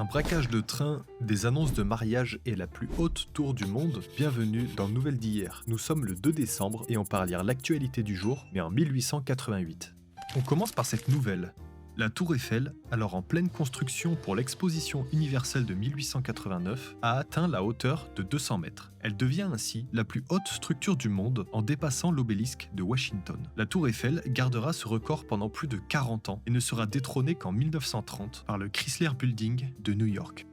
Un braquage de train, des annonces de mariage et la plus haute tour du monde, bienvenue dans Nouvelles d'hier. Nous sommes le 2 décembre et on part lire l'actualité du jour, mais en 1888. On commence par cette nouvelle. La tour Eiffel, alors en pleine construction pour l'exposition universelle de 1889, a atteint la hauteur de 200 mètres. Elle devient ainsi la plus haute structure du monde en dépassant l'obélisque de Washington. La tour Eiffel gardera ce record pendant plus de 40 ans et ne sera détrônée qu'en 1930 par le Chrysler Building de New York.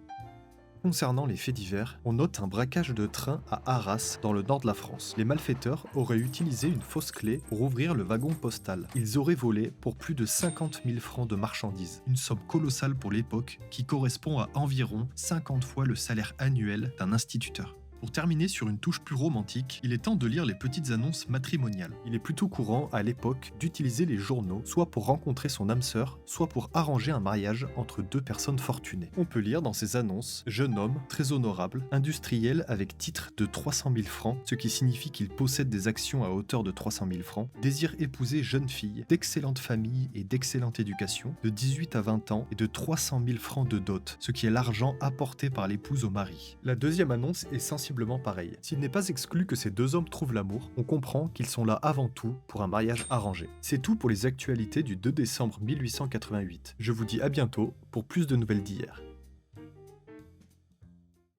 Concernant les faits divers, on note un braquage de train à Arras, dans le nord de la France. Les malfaiteurs auraient utilisé une fausse clé pour ouvrir le wagon postal. Ils auraient volé pour plus de 50 000 francs de marchandises, une somme colossale pour l'époque qui correspond à environ 50 fois le salaire annuel d'un instituteur. Pour terminer sur une touche plus romantique, il est temps de lire les petites annonces matrimoniales. Il est plutôt courant à l'époque d'utiliser les journaux, soit pour rencontrer son âme sœur, soit pour arranger un mariage entre deux personnes fortunées. On peut lire dans ces annonces « Jeune homme, très honorable, industriel avec titre de 300 000 francs », ce qui signifie qu'il possède des actions à hauteur de 300 000 francs, désire épouser jeune fille, d'excellente famille et d'excellente éducation, de 18 à 20 ans et de 300 000 francs de dot, ce qui est l'argent apporté par l'épouse au mari. La deuxième annonce est sensiblement pareil. S'il n'est pas exclu que ces deux hommes trouvent l'amour, on comprend qu'ils sont là avant tout pour un mariage arrangé. C'est tout pour les actualités du 2 décembre 1888. Je vous dis à bientôt pour plus de nouvelles d'hier.